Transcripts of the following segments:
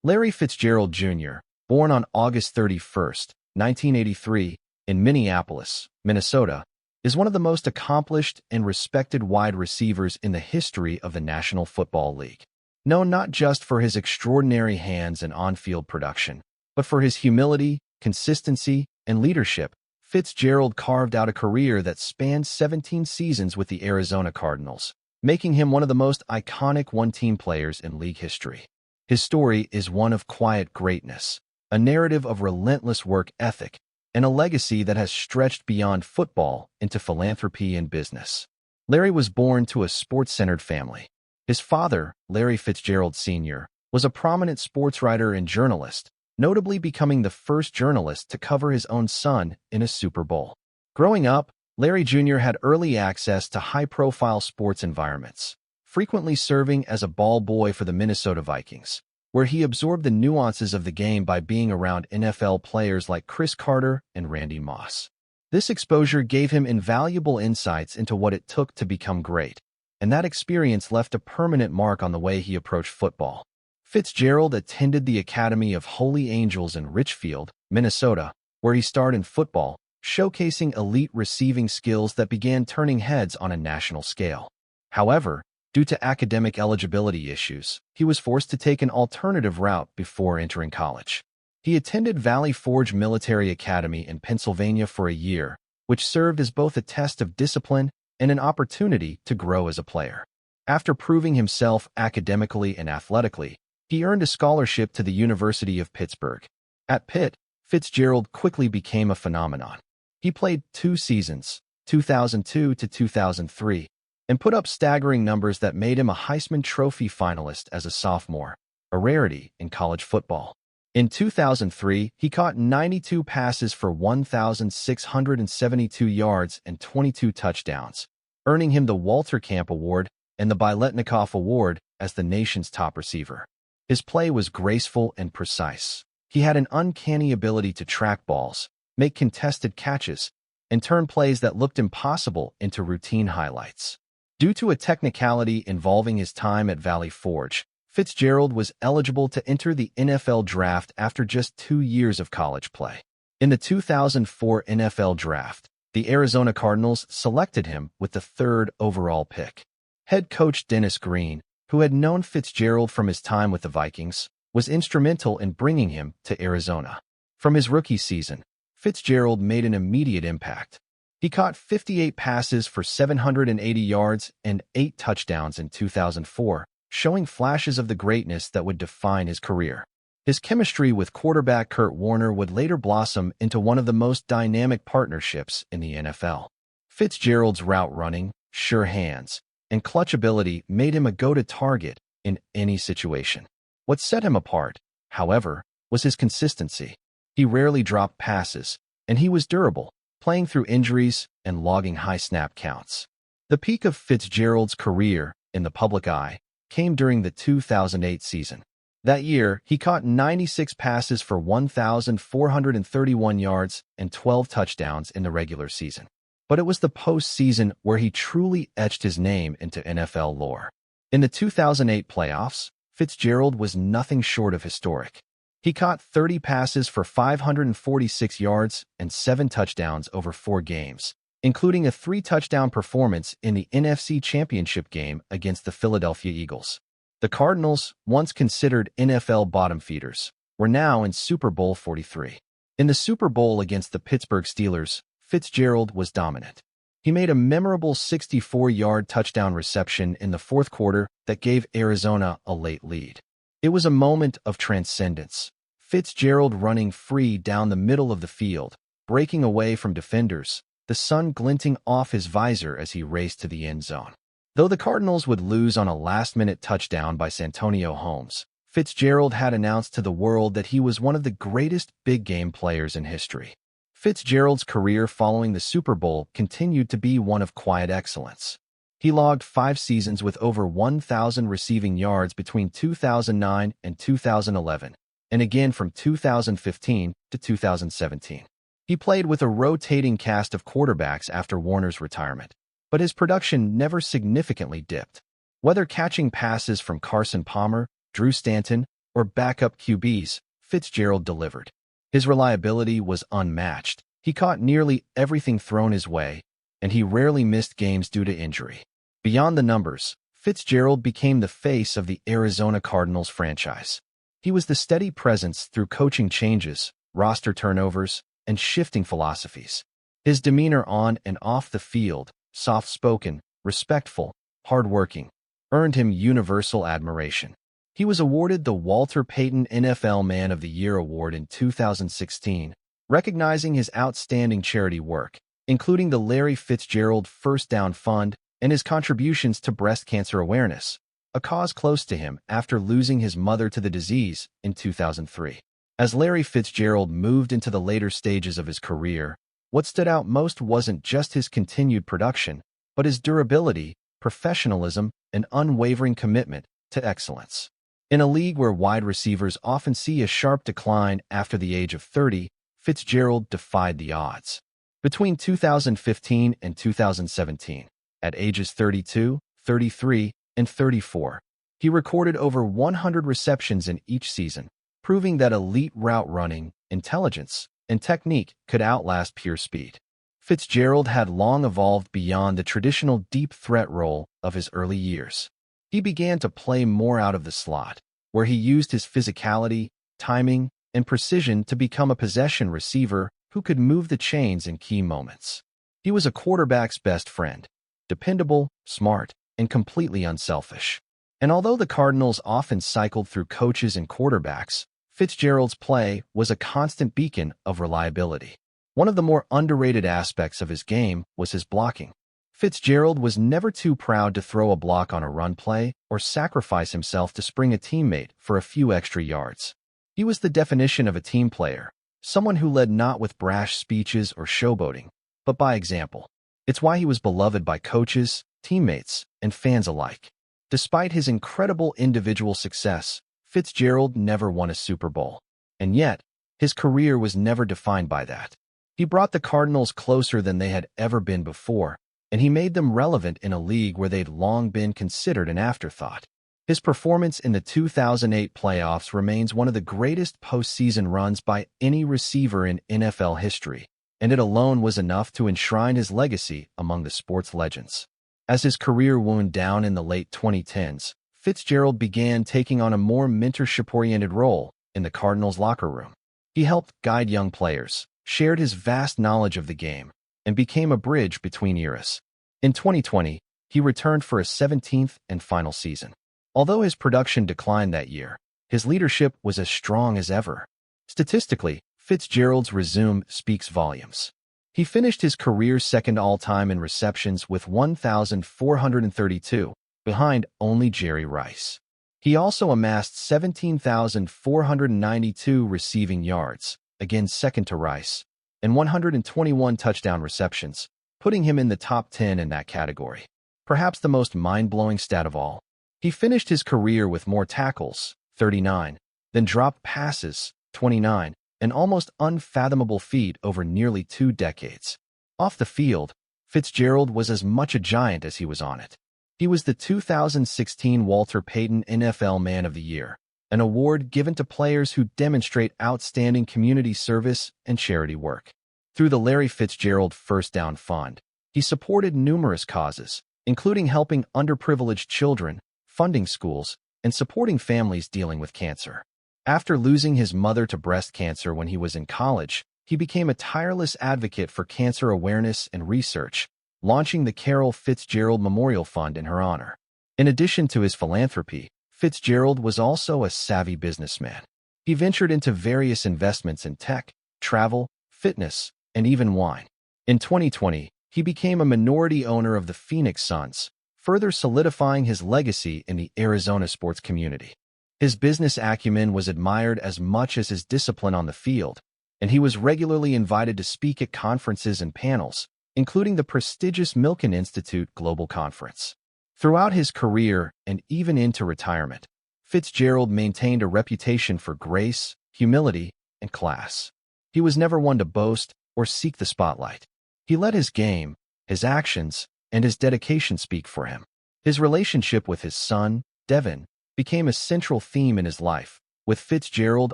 Larry Fitzgerald Jr., born on August 31, 1983, in Minneapolis, Minnesota, is one of the most accomplished and respected wide receivers in the history of the National Football League. Known not just for his extraordinary hands and on-field production, but for his humility, consistency, and leadership, Fitzgerald carved out a career that spanned 17 seasons with the Arizona Cardinals, making him one of the most iconic one-team players in league history. His story is one of quiet greatness, a narrative of relentless work ethic, and a legacy that has stretched beyond football into philanthropy and business. Larry was born to a sports-centered family. His father, Larry Fitzgerald Sr., was a prominent sports writer and journalist, notably becoming the first journalist to cover his own son in a Super Bowl. Growing up, Larry Jr. had early access to high-profile sports environments, frequently serving as a ball boy for the Minnesota Vikings, where he absorbed the nuances of the game by being around NFL players like Cris Carter and Randy Moss. This exposure gave him invaluable insights into what it took to become great, and that experience left a permanent mark on the way he approached football. Fitzgerald attended the Academy of Holy Angels in Richfield, Minnesota, where he starred in football, showcasing elite receiving skills that began turning heads on a national scale. However, due to academic eligibility issues, he was forced to take an alternative route before entering college. He attended Valley Forge Military Academy in Pennsylvania for a year, which served as both a test of discipline and an opportunity to grow as a player. After proving himself academically and athletically, he earned a scholarship to the University of Pittsburgh. At Pitt, Fitzgerald quickly became a phenomenon. He played 2 seasons, 2002 to 2003, and put up staggering numbers that made him a Heisman Trophy finalist as a sophomore, a rarity in college football. In 2003, he caught 92 passes for 1,672 yards and 22 touchdowns, earning him the Walter Camp Award and the Biletnikoff Award as the nation's top receiver. His play was graceful and precise. He had an uncanny ability to track balls, make contested catches, and turn plays that looked impossible into routine highlights. Due to a technicality involving his time at Valley Forge, Fitzgerald was eligible to enter the NFL draft after just 2 years of college play. In the 2004 NFL draft, the Arizona Cardinals selected him with the 3rd overall pick. Head coach Dennis Green, who had known Fitzgerald from his time with the Vikings, was instrumental in bringing him to Arizona. From his rookie season, Fitzgerald made an immediate impact. He caught 58 passes for 780 yards and 8 touchdowns in 2004, showing flashes of the greatness that would define his career. His chemistry with quarterback Kurt Warner would later blossom into one of the most dynamic partnerships in the NFL. Fitzgerald's route running, sure hands, and clutch ability made him a go-to target in any situation. What set him apart, however, was his consistency. He rarely dropped passes, and he was durable, playing through injuries and logging high snap counts. The peak of Fitzgerald's career in the public eye came during the 2008 season. That year, he caught 96 passes for 1,431 yards and 12 touchdowns in the regular season. But it was the postseason where he truly etched his name into NFL lore. In the 2008 playoffs, Fitzgerald was nothing short of historic. He caught 30 passes for 546 yards and 7 touchdowns over 4 games, including a 3-touchdown performance in the NFC Championship game against the Philadelphia Eagles. The Cardinals, once considered NFL bottom feeders, were now in Super Bowl 43. In the Super Bowl against the Pittsburgh Steelers, Fitzgerald was dominant. He made a memorable 64-yard touchdown reception in the 4th quarter that gave Arizona a late lead. It was a moment of transcendence. Fitzgerald running free down the middle of the field, breaking away from defenders, the sun glinting off his visor as he raced to the end zone. Though the Cardinals would lose on a last-minute touchdown by Santonio Holmes, Fitzgerald had announced to the world that he was one of the greatest big-game players in history. Fitzgerald's career following the Super Bowl continued to be one of quiet excellence. He logged 5 seasons with over 1,000 receiving yards between 2009 and 2011, and again from 2015 to 2017. He played with a rotating cast of quarterbacks after Warner's retirement, but his production never significantly dipped. Whether catching passes from Carson Palmer, Drew Stanton, or backup QBs, Fitzgerald delivered. His reliability was unmatched. He caught nearly everything thrown his way, and he rarely missed games due to injury. Beyond the numbers, Fitzgerald became the face of the Arizona Cardinals franchise. He was the steady presence through coaching changes, roster turnovers, and shifting philosophies. His demeanor on and off the field, soft-spoken, respectful, hard-working, earned him universal admiration. He was awarded the Walter Payton Man of the Year award in 2016, recognizing his outstanding charity work, including the Larry Fitzgerald First Down Fund and his contributions to breast cancer awareness, a cause close to him after losing his mother to the disease in 2003. As Larry Fitzgerald moved into the later stages of his career, what stood out most wasn't just his continued production, but his durability, professionalism, and unwavering commitment to excellence. In a league where wide receivers often see a sharp decline after the age of 30, Fitzgerald defied the odds. Between 2015 and 2017, at ages 32, 33, and 34, he recorded over 100 receptions in each season, proving that elite route running, intelligence, and technique could outlast pure speed. Fitzgerald had long evolved beyond the traditional deep threat role of his early years. He began to play more out of the slot, where he used his physicality, timing, and precision to become a possession receiver who could move the chains in key moments. He was a quarterback's best friend, dependable, smart, and completely unselfish. And although the Cardinals often cycled through coaches and quarterbacks, Fitzgerald's play was a constant beacon of reliability. One of the more underrated aspects of his game was his blocking. Fitzgerald was never too proud to throw a block on a run play or sacrifice himself to spring a teammate for a few extra yards. He was the definition of a team player, someone who led not with brash speeches or showboating, but by example. It's why he was beloved by coaches, teammates, and fans alike. Despite his incredible individual success, Fitzgerald never won a Super Bowl. And yet, his career was never defined by that. He brought the Cardinals closer than they had ever been before, and he made them relevant in a league where they'd long been considered an afterthought. His performance in the 2008 playoffs remains one of the greatest postseason runs by any receiver in NFL history, and it alone was enough to enshrine his legacy among the sports legends. As his career wound down in the late 2010s, Fitzgerald began taking on a more mentorship-oriented role in the Cardinals' locker room. He helped guide young players, shared his vast knowledge of the game, and became a bridge between eras. In 2020, he returned for a 17th and final season. Although his production declined that year, his leadership was as strong as ever. Statistically, Fitzgerald's resume speaks volumes. He finished his career second all-time in receptions with 1,432, behind only Jerry Rice. He also amassed 17,492 receiving yards, again second to Rice, and 121 touchdown receptions, putting him in the top 10 in that category. Perhaps the most mind-blowing stat of all, he finished his career with more tackles, 39, than dropped passes, 29, an almost unfathomable feat over nearly 2 decades. Off the field, Fitzgerald was as much a giant as he was on it. He was the 2016 Walter Payton Man of the Year, an award given to players who demonstrate outstanding community service and charity work. Through the Larry Fitzgerald First Down Fund, he supported numerous causes, including helping underprivileged children, funding schools, and supporting families dealing with cancer. After losing his mother to breast cancer when he was in college, he became a tireless advocate for cancer awareness and research, launching the Carol Fitzgerald Memorial Fund in her honor. In addition to his philanthropy, Fitzgerald was also a savvy businessman. He ventured into various investments in tech, travel, fitness, and even wine. In 2020, he became a minority owner of the Phoenix Suns, further solidifying his legacy in the Arizona sports community. His business acumen was admired as much as his discipline on the field, and he was regularly invited to speak at conferences and panels, including the prestigious Milken Institute Global Conference. Throughout his career and even into retirement, Fitzgerald maintained a reputation for grace, humility, and class. He was never one to boast or seek the spotlight. He let his game, his actions, and his dedication speak for him. His relationship with his son, Devin, became a central theme in his life, with Fitzgerald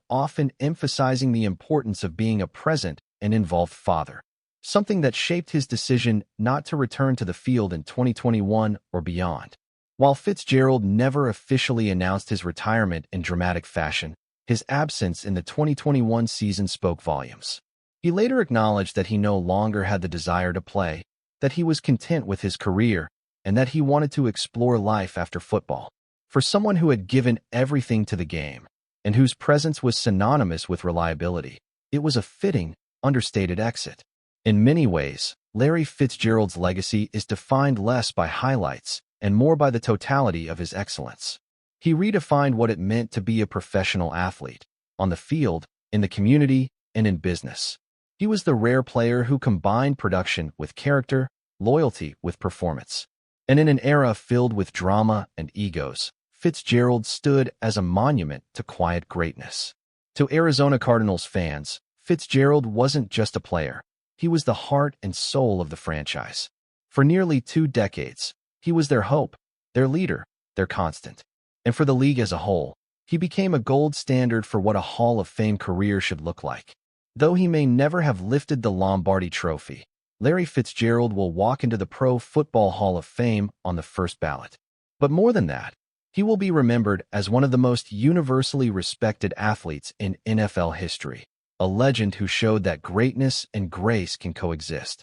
often emphasizing the importance of being a present and involved father, something that shaped his decision not to return to the field in 2021 or beyond. While Fitzgerald never officially announced his retirement in dramatic fashion, his absence in the 2021 season spoke volumes. He later acknowledged that he no longer had the desire to play, that he was content with his career, and that he wanted to explore life after football. For someone who had given everything to the game, and whose presence was synonymous with reliability, it was a fitting, understated exit. In many ways, Larry Fitzgerald's legacy is defined less by highlights and more by the totality of his excellence. He redefined what it meant to be a professional athlete, on the field, in the community, and in business. He was the rare player who combined production with character, loyalty with performance. And in an era filled with drama and egos, Fitzgerald stood as a monument to quiet greatness. To Arizona Cardinals fans, Fitzgerald wasn't just a player. He was the heart and soul of the franchise. For nearly 2 decades, he was their hope, their leader, their constant. And for the league as a whole, he became a gold standard for what a Hall of Fame career should look like. Though he may never have lifted the Lombardi Trophy, Larry Fitzgerald will walk into the Pro Football Hall of Fame on the first ballot. But more than that, he will be remembered as one of the most universally respected athletes in NFL history, a legend who showed that greatness and grace can coexist.